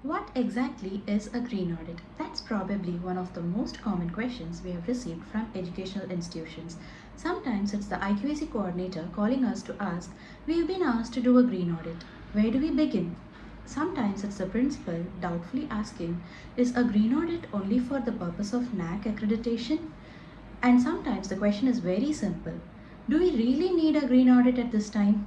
What exactly is a green audit? That's probably one of the most common questions we have received from educational institutions. Sometimes it's the IQAC coordinator calling us to ask, we've been asked to do a green audit. Where do we begin? Sometimes it's the principal doubtfully asking, is a green audit only for the purpose of NAAC accreditation? And sometimes the question is very simple. Do we really need a green audit at this time?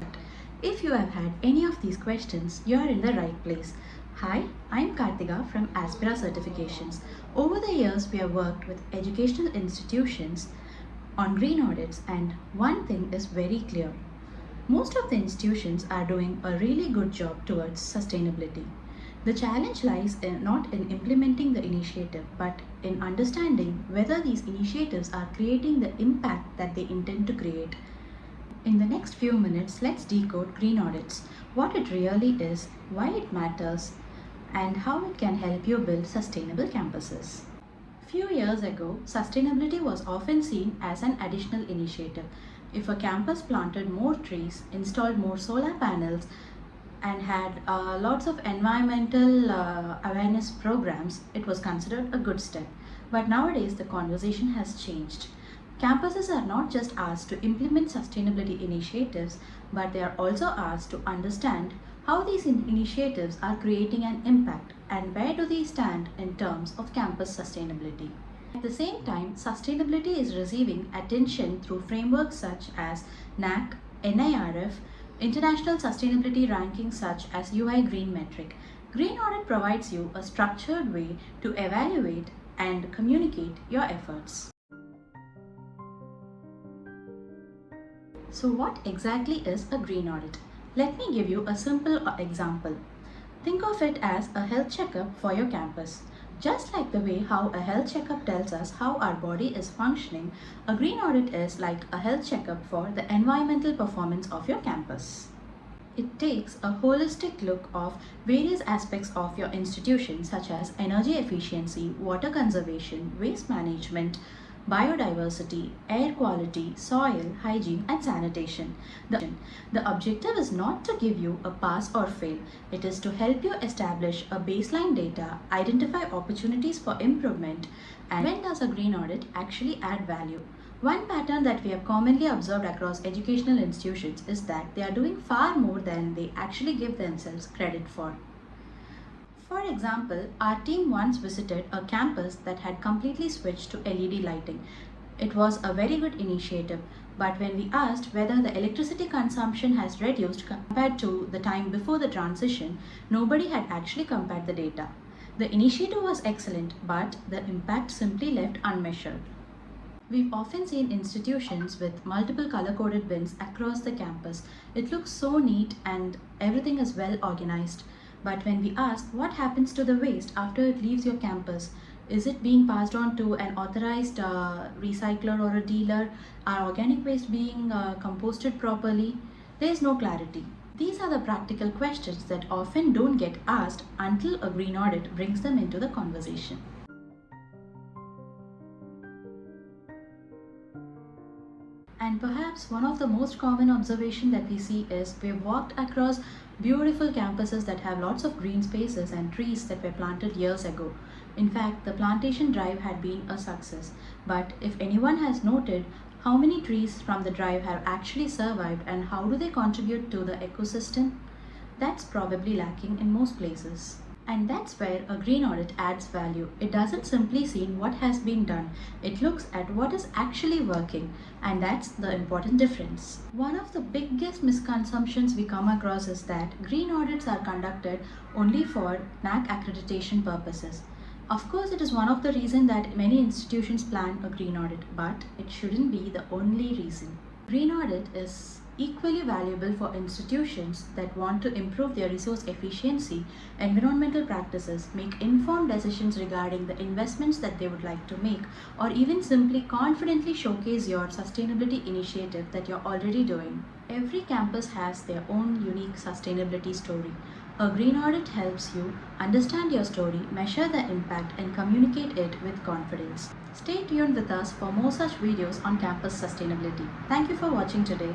If you have had any of these questions, you are in the right place. Hi, I'm Kartika from Aspira Certifications. Over the years, we have worked with educational institutions on green audits, and one thing is very clear. Most of the institutions are doing a really good job towards sustainability. The challenge lies not in implementing the initiative, but in understanding whether these initiatives are creating the impact that they intend to create. In the next few minutes, let's decode green audits, what it really is, why it matters, and how it can help you build sustainable campuses. Few years ago, sustainability was often seen as an additional initiative. If a campus planted more trees, installed more solar panels, and had lots of environmental awareness programs, it was considered a good step. But nowadays, the conversation has changed. Campuses are not just asked to implement sustainability initiatives, but they are also asked to understand how these initiatives are creating an impact and where do they stand in terms of campus sustainability. At the same time, sustainability is receiving attention through frameworks such as NAAC, NIRF, international sustainability rankings such as UI Green Metric. Green Audit provides you a structured way to evaluate and communicate your efforts. So what exactly is a green audit? Let me give you a simple example. Think of it as a health checkup for your campus. Just like the way how a health checkup tells us how our body is functioning, a green audit is like a health checkup for the environmental performance of your campus. It takes a holistic look of various aspects of your institution such as energy efficiency, water conservation, waste management, biodiversity, air quality, soil, hygiene, and sanitation. The objective is not to give you a pass or fail. It is to help you establish a baseline data, identify opportunities for improvement, and when does a green audit actually add value? One pattern that we have commonly observed across educational institutions is that they are doing far more than they actually give themselves credit for. For example, our team once visited a campus that had completely switched to LED lighting. It was a very good initiative, but when we asked whether the electricity consumption has reduced compared to the time before the transition, nobody had actually compared the data. The initiative was excellent, but the impact simply left unmeasured. We've often seen institutions with multiple color-coded bins across the campus. It looks so neat and everything is well organized. But when we ask what happens to the waste after it leaves your campus, is it being passed on to an authorized recycler or a dealer? Are organic waste being composted properly? There is no clarity. These are the practical questions that often don't get asked until a green audit brings them into the conversation. And perhaps one of the most common observation that we see is we've walked across beautiful campuses that have lots of green spaces and trees that were planted years ago. In fact, the plantation drive had been a success. But if anyone has noted how many trees from the drive have actually survived and how do they contribute to the ecosystem, that's probably lacking in most places. And that's where a green audit adds value. It doesn't simply see what has been done. It looks at what is actually working, and that's the important difference. One of the biggest misconceptions we come across is that green audits are conducted only for NAAC accreditation purposes. Of course, it is one of the reasons that many institutions plan a green audit, but it shouldn't be the only reason. Green audit is equally valuable for institutions that want to improve their resource efficiency, environmental practices, make informed decisions regarding the investments that they would like to make, or even simply confidently showcase your sustainability initiative that you're already doing. Every campus has their own unique sustainability story. A green audit helps you understand your story, measure the impact, and communicate it with confidence. Stay tuned with us for more such videos on campus sustainability. Thank you for watching today.